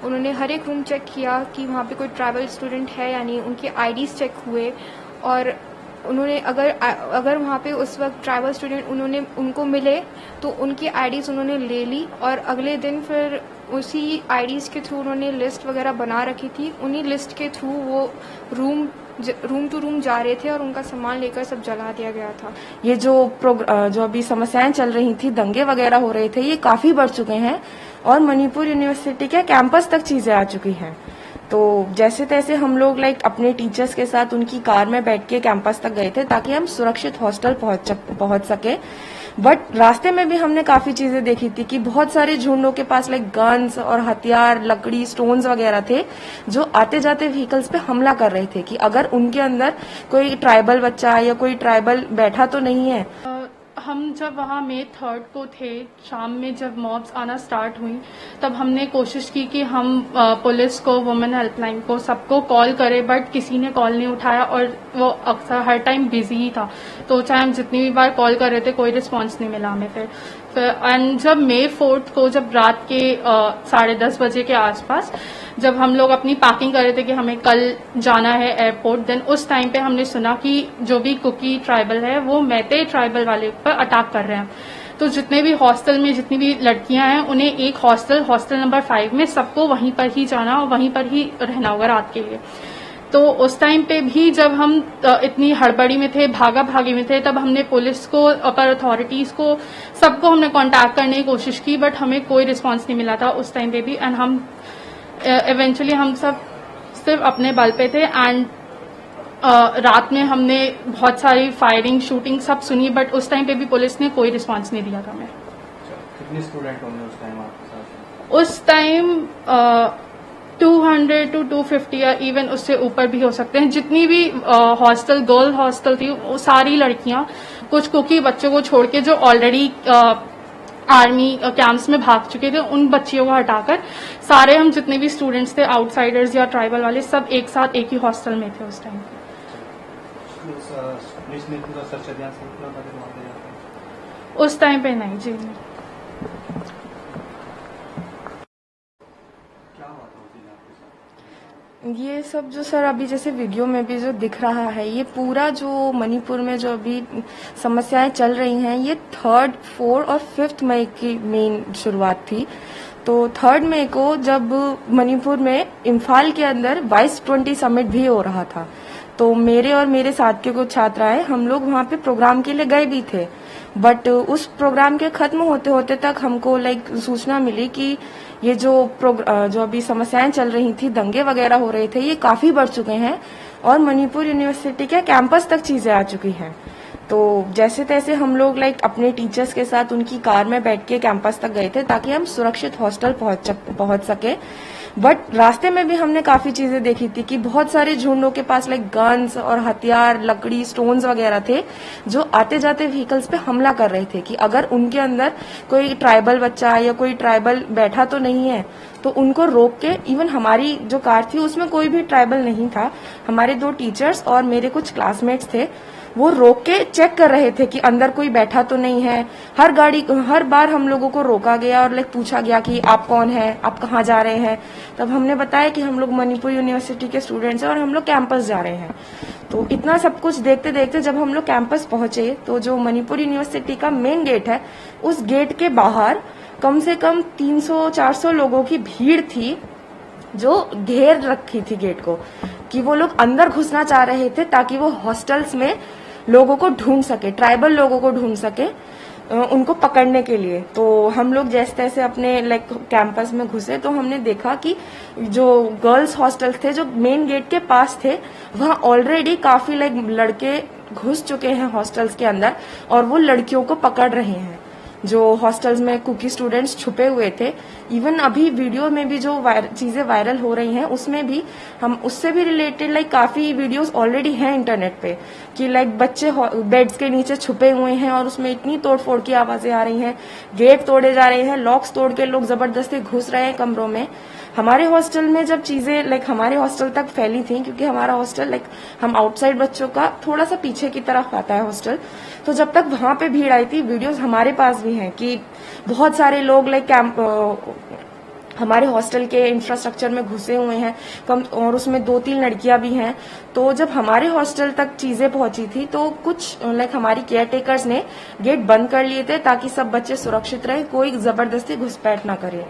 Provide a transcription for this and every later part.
उन्होंने हर एक room check किया कि वहाँ पे कोई ट्राइबल स्टूडेंट है या नहीं, उनके आईडीज़ चेक हुए और उन्होंने अगर वहाँ पे उस वक्त ट्राइबल स्टूडेंट उनको मिले तो उनकी आईडीज़ उन्होंने ले ली और अगले दिन फिर उसी आईडीज़ के थ्रू उन्होंने लिस्ट वगैरह बना रखी थी। उन्हीं लिस्ट के थ्रू वो रूम टू रूम जा रहे थे और उनका सामान लेकर सब जला दिया गया था। ये जो अभी समस्याएं चल रही थी, दंगे वगैरह हो रहे थे, ये काफी बढ़ चुके हैं और मणिपुर यूनिवर्सिटी के कैंपस तक चीजें आ चुकी हैं। तो जैसे तैसे हम लोग अपने टीचर्स के साथ उनकी कार में बैठ के कैंपस तक गए थे ताकि हम सुरक्षित हॉस्टल पहुंच सके। बट रास्ते में भी हमने काफी चीजें देखी थी कि बहुत सारे झुंडों के पास गन्स और हथियार, लकड़ी, स्टोन्स वगैरह थे जो आते जाते व्हीकल्स पे हमला कर रहे थे कि अगर उनके अंदर कोई ट्राइबल बच्चा या कोई ट्राइबल बैठा तो नहीं है। हम जब वहाँ May 3 को थे, शाम में जब मॉब्स आना स्टार्ट हुई, तब हमने कोशिश की कि हम पुलिस को, वुमेन हेल्पलाइन को, सबको कॉल करें, बट किसी ने कॉल नहीं उठाया और वो अक्सर हर टाइम बिजी ही था। तो चाहे हम जितनी भी बार कॉल कर रहे थे, कोई रिस्पांस नहीं मिला हमें। फिर एंड जब May 4 को, जब रात के 10:30 बजे के आसपास जब हम लोग अपनी पैकिंग कर रहे थे कि हमें कल जाना है एयरपोर्ट, देन उस टाइम पे हमने सुना कि जो भी कुकी ट्राइबल है वो मैते ट्राइबल वाले पर अटैक कर रहे हैं। तो जितने भी हॉस्टल में जितनी भी लड़कियां हैं, उन्हें एक हॉस्टल नंबर 5 में सबको वहीं पर ही जाना और वहीं पर ही रहना होगा रात के लिए। तो उस टाइम पे भी जब हम इतनी हड़बड़ी में थे, भागा भागी में थे, तब हमने पुलिस को, अपर अथॉरिटीज को, सबको हमने कांटेक्ट करने की कोशिश की, बट हमें कोई रिस्पांस नहीं मिला था उस टाइम पे भी। एंड हम इवेंचुअली हम सब सिर्फ अपने बल पे थे। एंड रात में हमने बहुत सारी फायरिंग, शूटिंग सब सुनी, बट उस टाइम पे भी पुलिस ने कोई रिस्पांस नहीं दिया था हमें। कितने स्टूडेंट होंगे उस टाइम आपके साथ? उस टाइम 200 to 250 या इवन उससे ऊपर भी हो सकते हैं। जितनी भी गर्ल हॉस्टल थी, वो सारी लड़कियां, कुछ कुकी बच्चों को छोड़ के जो ऑलरेडी आर्मी कैंप्स में भाग चुके थे, उन बच्चियों को हटाकर सारे हम जितने भी स्टूडेंट्स थे, आउटसाइडर्स या ट्राइबल वाले, सब एक साथ एक ही हॉस्टल में थे उस टाइम। पुलिस ने पूरा सर्च अभियान शुरू किया? उस टाइम पे नहीं जी, नहीं। ये सब जो सर अभी जैसे वीडियो में भी जो दिख रहा है, ये पूरा जो मणिपुर में जो अभी समस्याएं चल रही हैं, ये 3rd, 4 और 5th मई की मेन शुरुआत थी। तो 3rd मई को जब मणिपुर में इम्फाल के अंदर Y20 समिट भी हो रहा था, तो मेरे और मेरे साथ के कुछ छात्राएं, हम लोग वहाँ पे प्रोग्राम के लिए गए भी थे। बट उस प्रोग्राम के खत्म होते होते तक हमको सूचना मिली कि ये जो अभी समस्याएं चल रही थी, दंगे वगैरह हो रहे थे, ये काफी बढ़ चुके हैं और मणिपुर यूनिवर्सिटी के कैंपस तक चीजें आ चुकी हैं। तो जैसे तैसे हम लोग अपने टीचर्स के साथ उनकी कार में बैठ के कैंपस तक गए थे ताकि हम सुरक्षित हॉस्टल पहुंच सके। बट रास्ते में भी हमने काफी चीजें देखी थी कि बहुत सारे झुंडों के पास गन्स और हथियार, लकड़ी, स्टोन्स वगैरह थे जो आते जाते व्हीकल्स पे हमला कर रहे थे कि अगर उनके अंदर कोई ट्राइबल बच्चा या कोई ट्राइबल बैठा तो नहीं है, तो उनको रोक के, इवन हमारी जो कार थी उसमें कोई भी ट्राइबल नहीं था, हमारे 2 टीचर्स और मेरे कुछ क्लासमेट्स थे, वो रोक के चेक कर रहे थे कि अंदर कोई बैठा तो नहीं है। हर बार हम लोगों को रोका गया और पूछा गया कि आप कौन है, आप कहाँ जा रहे हैं। तब हमने बताया कि हम लोग मणिपुर यूनिवर्सिटी के स्टूडेंट्स हैं और हम लोग कैंपस जा रहे हैं। तो इतना सब कुछ देखते देखते जब हम लोग कैंपस पहुंचे, तो जो मणिपुर यूनिवर्सिटी का मेन गेट है, उस गेट के बाहर कम से कम 300-400 लोगों की भीड़ थी जो घेर रखी थी गेट को, कि वो लोग अंदर घुसना चाह रहे थे ताकि वो हॉस्टल्स में लोगों को ढूंढ सके, ट्राइबल लोगों को ढूंढ सके उनको पकड़ने के लिए। तो हम लोग जैसे तैसे अपने कैंपस में घुसे तो हमने देखा कि जो गर्ल्स हॉस्टल थे जो मेन गेट के पास थे, वहाँ ऑलरेडी काफी लड़के घुस चुके हैं हॉस्टल्स के अंदर और वो लड़कियों को पकड़ रहे हैं। जो हॉस्टल्स में कुकी स्टूडेंट्स छुपे हुए थे, इवन अभी वीडियो में भी जो चीजें वायरल हो रही हैं, उसमें भी हम उससे भी रिलेटेड काफी वीडियोस ऑलरेडी हैं इंटरनेट पे कि बच्चे बेड्स के नीचे छुपे हुए हैं और उसमें इतनी तोड़फोड़ की आवाजें आ रही हैं, गेट तोड़े जा रहे हैं, लॉक्स तोड़ के लोग जबरदस्ती घुस रहे हैं कमरों में। हमारे हॉस्टल में जब चीजें हमारे हॉस्टल तक फैली थी, क्योंकि हमारा हॉस्टल हम आउटसाइड बच्चों का थोड़ा सा पीछे की तरफ आता है हॉस्टल, तो जब तक वहां पे भीड़ आई थी, वीडियोस हमारे पास भी हैं कि बहुत सारे लोग हमारे हॉस्टल के इंफ्रास्ट्रक्चर में घुसे हुए हैं कम, और उसमें 2-3 लड़कियां भी हैं। तो जब हमारे हॉस्टल तक चीजें पहुंची थी तो कुछ हमारी केयर टेकर्स ने गेट बंद कर लिए थे ताकि सब बच्चे सुरक्षित रहे, कोई जबरदस्ती घुसपैठ ना करे।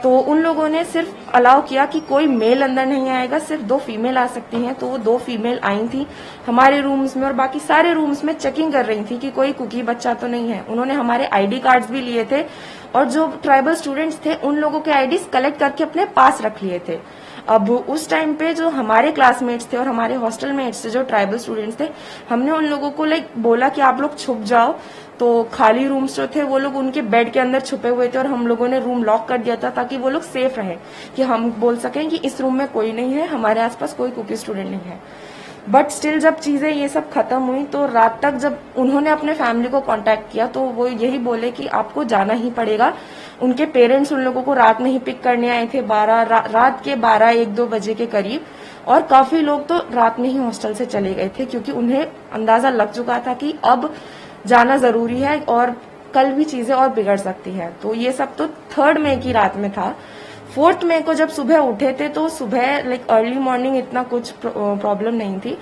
तो उन लोगों ने सिर्फ अलाउ किया कि कोई मेल अंदर नहीं आएगा, सिर्फ 2 फीमेल आ सकती हैं। तो वो 2 फीमेल आई थी हमारे रूम्स में और बाकी सारे रूम्स में चेकिंग कर रही थी कि कोई कुकी बच्चा तो नहीं है। उन्होंने हमारे आईडी कार्ड्स भी लिए थे और जो ट्राइबल स्टूडेंट्स थे उन लोगों के आईडीज कलेक्ट करके अपने पास रख लिए थे। अब उस टाइम पे जो हमारे क्लासमेट्स थे और हमारे हॉस्टल मेट्स थे जो ट्राइबल स्टूडेंट्स थे, हमने उन लोगों को बोला कि आप लोग छुप जाओ। तो खाली रूम्स जो थे वो लोग उनके बेड के अंदर छुपे हुए थे और हम लोगों ने रूम लॉक कर दिया था ताकि वो लोग सेफ रहे, कि हम बोल सकें कि इस रूम में कोई नहीं है, हमारे आसपास कोई कुकी स्टूडेंट नहीं है। बट स्टिल जब चीजें ये सब खत्म हुई तो रात तक जब उन्होंने अपने फैमिली को कांटेक्ट किया तो वो यही बोले कि आपको जाना ही पड़ेगा। उनके पेरेंट्स उन लोगों को रात में ही पिक करने आए थे, रात के 12-1-2 बजे के करीब, और काफी लोग तो रात में ही हॉस्टल से चले गए थे क्योंकि उन्हें अंदाजा लग चुका था कि अब जाना जरूरी है और कल भी चीजें और बिगड़ सकती है। तो ये सब तो 3 मई की रात में था। 4 मई को जब सुबह उठे थे तो सुबह अर्ली मॉर्निंग इतना कुछ प्रॉब्लम नहीं थी,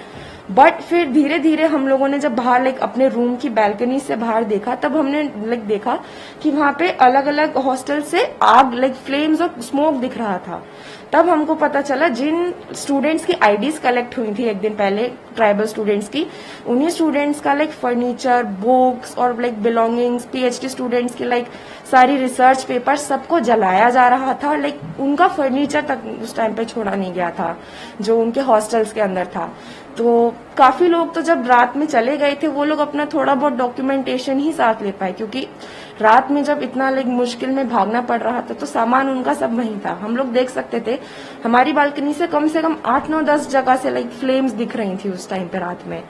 बट फिर धीरे धीरे हम लोगों ने जब बाहर अपने रूम की बैल्कनी से बाहर देखा तब हमने देखा कि वहां पे अलग अलग हॉस्टल से आग फ्लेम्स और स्मोक दिख रहा था। तब हमको पता चला जिन स्टूडेंट्स की आईडीज कलेक्ट हुई थी एक दिन पहले ट्राइबल स्टूडेंट्स की, उन्हीं स्टूडेंट्स का फर्नीचर, बुक्स और बिलोंगिंग्स, पीएचडी स्टूडेंट्स की सारी रिसर्च पेपर सबको जलाया जा रहा था और उनका फर्नीचर तक उस टाइम पे छोड़ा नहीं गया था जो उनके हॉस्टल्स के अंदर था। तो काफी लोग तो जब रात में चले गए थे वो लोग अपना थोड़ा बहुत डॉक्यूमेंटेशन ही साथ ले पाए, क्योंकि रात में जब इतना मुश्किल में भागना पड़ रहा था तो सामान उनका सब वहीं था। हम लोग देख सकते थे हमारी बालकनी से कम 8-9-10 जगह से फ्लेम्स दिख रही थी उस टाइम पे रात में।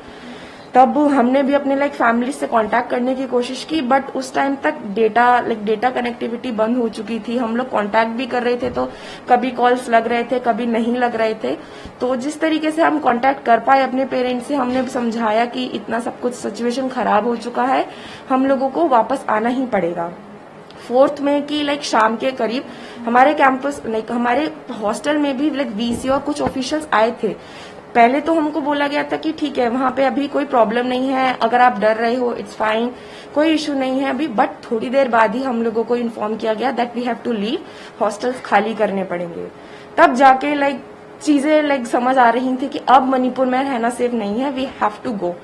तब हमने भी अपने फैमिली से कांटेक्ट करने की कोशिश की, बट उस टाइम तक डेटा कनेक्टिविटी बंद हो चुकी थी। हम लोग कांटेक्ट भी कर रहे थे तो कभी कॉल्स लग रहे थे, कभी नहीं लग रहे थे। तो जिस तरीके से हम कांटेक्ट कर पाए अपने पेरेंट्स से, हमने समझाया कि इतना सब कुछ सिचुएशन खराब हो चुका है, हम लोगों को वापस आना ही पड़ेगा। 4 मई की शाम के करीब हमारे कैंपस हमारे हॉस्टल में भी वीसी और कुछ ऑफिशियल्स आए थे। पहले तो हमको बोला गया था कि ठीक है वहां पे अभी कोई प्रॉब्लम नहीं है, अगर आप डर रहे हो इट्स फाइन, कोई इशू नहीं है अभी। बट थोड़ी देर बाद ही हम लोगों को इन्फॉर्म किया गया that we have to leave, hostels खाली करने पड़ेंगे। तब जाके चीजें समझ आ रही थी कि अब मणिपुर में रहना सेफ नहीं है, वी हैव टू गो।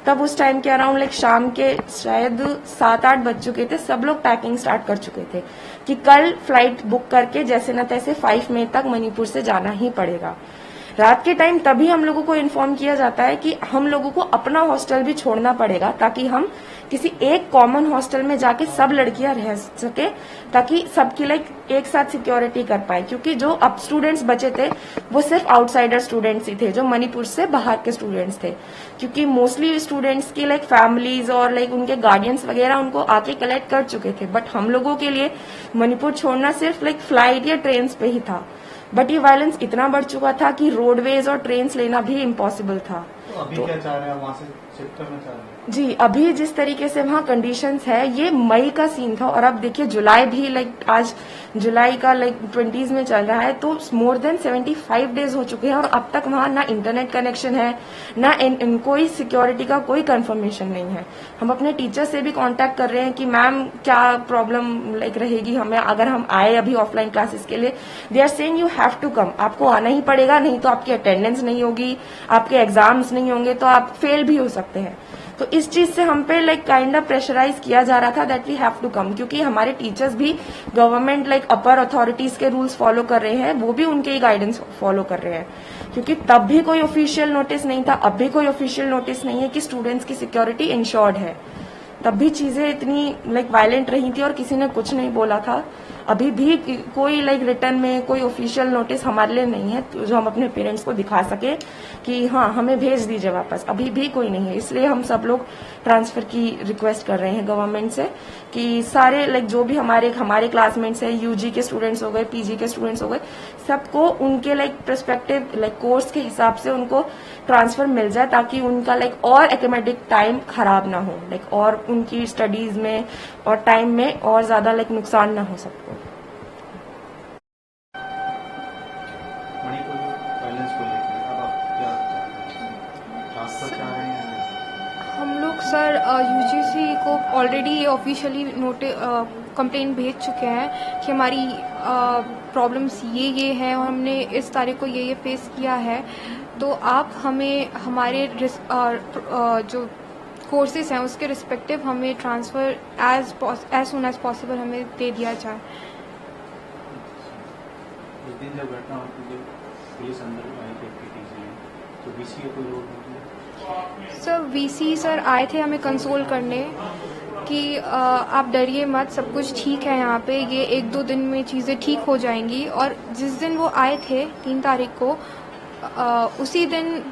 तब उस टाइम के अराउंड शाम के शायद 7-8 बज चुके थे, सब लोग पैकिंग स्टार्ट कर चुके थे कि कल फ्लाइट बुक करके जैसे न तैसे 5 मई तक मणिपुर से जाना ही पड़ेगा। रात के टाइम तभी हम लोगों को इन्फॉर्म किया जाता है कि हम लोगों को अपना हॉस्टल भी छोड़ना पड़ेगा ताकि हम किसी एक कॉमन हॉस्टल में जाके सब लड़कियां रह सके, ताकि सबकी एक साथ सिक्योरिटी कर पाए। क्योंकि जो अब स्टूडेंट्स बचे थे वो सिर्फ आउटसाइडर स्टूडेंट्स ही थे, जो मणिपुर से बाहर के स्टूडेंट्स थे। क्योंकि मोस्टली स्टूडेंट्स की फैमिलीज और उनके गार्डियंस वगैरह उनको आके कलेक्ट कर चुके थे, बट हम लोगों के लिए मणिपुर छोड़ना सिर्फ फ्लाइट या ट्रेन पे ही था। बट ये वायलेंस इतना बढ़ चुका था कि रोडवेज और ट्रेन्स लेना भी इम्पॉसिबल था। तो अभी क्या चाह रहे हैं, वहां से शिफ्ट करना चाह रहे हैं? जी, अभी जिस तरीके से वहाँ कंडीशंस है, ये मई का सीन था और अब देखिए जुलाई भी आज जुलाई का 20s में चल रहा है, तो मोर देन 75 डेज हो चुके हैं और अब तक वहाँ ना इंटरनेट कनेक्शन है, ना कोई सिक्योरिटी का कोई कंफर्मेशन नहीं है। हम अपने टीचर से भी कांटेक्ट कर रहे हैं कि मैम क्या प्रॉब्लम रहेगी हमें अगर हम आए अभी ऑफलाइन क्लासेस के लिए। They are saying you have to come, आपको आना ही पड़ेगा, नहीं तो आपकी अटेंडेंस नहीं होगी, आपके एग्जाम्स नहीं होंगे, तो आप फेल भी हो सकते हैं। तो इस चीज से हम पे काइंड ऑफ प्रेशराइज किया जा रहा था that we have to come, क्योंकि हमारे टीचर्स भी गवर्नमेंट अपर अथॉरिटीज के रूल्स फॉलो कर रहे हैं, वो भी उनके ही गाइडेंस फॉलो कर रहे हैं। क्योंकि तब भी कोई ऑफिशियल नोटिस नहीं था, अब भी कोई ऑफिशियल नोटिस नहीं है कि स्टूडेंट्स की सिक्योरिटी इंश्योर्ड है। तब भी चीजें इतनी वायलेंट रही थी और किसी ने कुछ नहीं बोला था। अभी भी कोई रिटर्न में कोई ऑफिशियल नोटिस हमारे लिए नहीं है जो हम अपने पेरेंट्स को दिखा सके कि हाँ हमें भेज दीजिए वापस, अभी भी कोई नहीं है। इसलिए हम सब लोग ट्रांसफर की रिक्वेस्ट कर रहे हैं गवर्नमेंट से कि सारे जो भी हमारे क्लासमेट्स हैं, यूजी के स्टूडेंट्स हो गए, पीजी के स्टूडेंट्स हो गए, सबको उनके पर्सपेक्टिव कोर्स के हिसाब से उनको ट्रांसफर मिल जाए ताकि उनका और एकेडमिक टाइम खराब ना हो, और उनकी स्टडीज में और टाइम में और ज्यादा नुकसान ना हो सबको। मणिपुर में वायलेंस को लेकर अब आप क्या चाह रहे हैं? ट्रांसफर चाह रहे हैं या हम लोग सर यूजीसी को ऑलरेडी ये ऑफिशियली कंप्लेंट भेज चुके हैं कि हमारी प्रॉब्लम्स ये हैं और हमने इस तारीख को ये फेस किया है, तो आप हमें हमारे जो कोर्सेज हैं उसके रिस्पेक्टिव हमें transfer as soon as possible हमें दे दिया जाए। उस दिन जब घटना होती है पुलिस अंदर आई थी टीसी में, तो वीसी को कोई रोक नहीं है? सर वीसी सर आए थे हमें कंसोल करने कि आप डरिए मत, सब कुछ ठीक है यहाँ पे, ये 1-2 दिन में चीज़ें ठीक हो जाएंगी। और जिस दिन वो आए थे 3 तारीख को, उसी दिन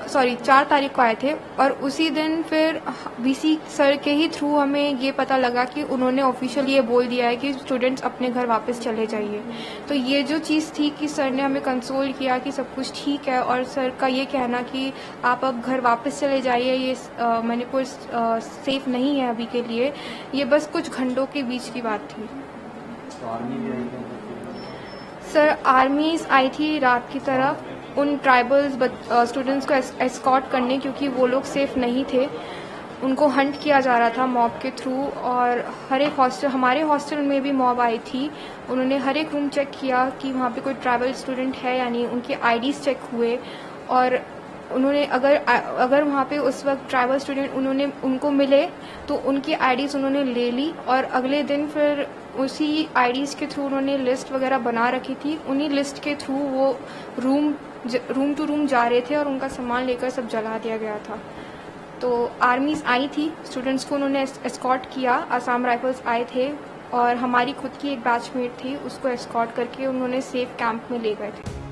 4 तारीख को आए थे और उसी दिन फिर वीसी सर के ही थ्रू हमें ये पता लगा कि उन्होंने ऑफिशियली ये बोल दिया है कि स्टूडेंट्स अपने घर वापस चले जाइए। तो ये जो चीज़ थी कि सर ने हमें कंसोल किया कि सब कुछ ठीक है, और सर का ये कहना कि आप अब घर वापस चले जाइए, ये मणिपुर सेफ नहीं है अभी के लिए, ये बस कुछ घंटों के बीच की बात थी। तो आर्मी भी आई थी? सर आर्मीज आई थी रात की तरफ उन ट्राइबल्स स्टूडेंट्स को एस्कॉर्ट करने, क्योंकि वो लोग सेफ नहीं थे, उनको हंट किया जा रहा था मॉब के थ्रू। और हर एक हमारे हॉस्टल में भी मॉब आई थी, उन्होंने हर एक रूम चेक किया कि वहाँ पे कोई ट्राइबल स्टूडेंट है या नहीं, उनके आईडीज चेक हुए। और उन्होंने अगर वहाँ पे उस वक्त ट्राइबल स्टूडेंट उनको मिले तो उनकी आईडीज उन्होंने ले ली, और अगले दिन फिर उसी आईडीज के थ्रू उन्होंने लिस्ट वगैरह बना रखी थी, उन्हीं लिस्ट के थ्रू वो रूम टू रूम जा रहे थे और उनका सामान लेकर सब जला दिया गया था। तो आर्मीज आई थी, स्टूडेंट्स को उन्होंने एस्कॉर्ट किया, आसाम राइफल्स आए थे और हमारी खुद की एक बैचमेट थी, उसको एस्कॉर्ट करके उन्होंने सेफ कैंप में ले गए थे।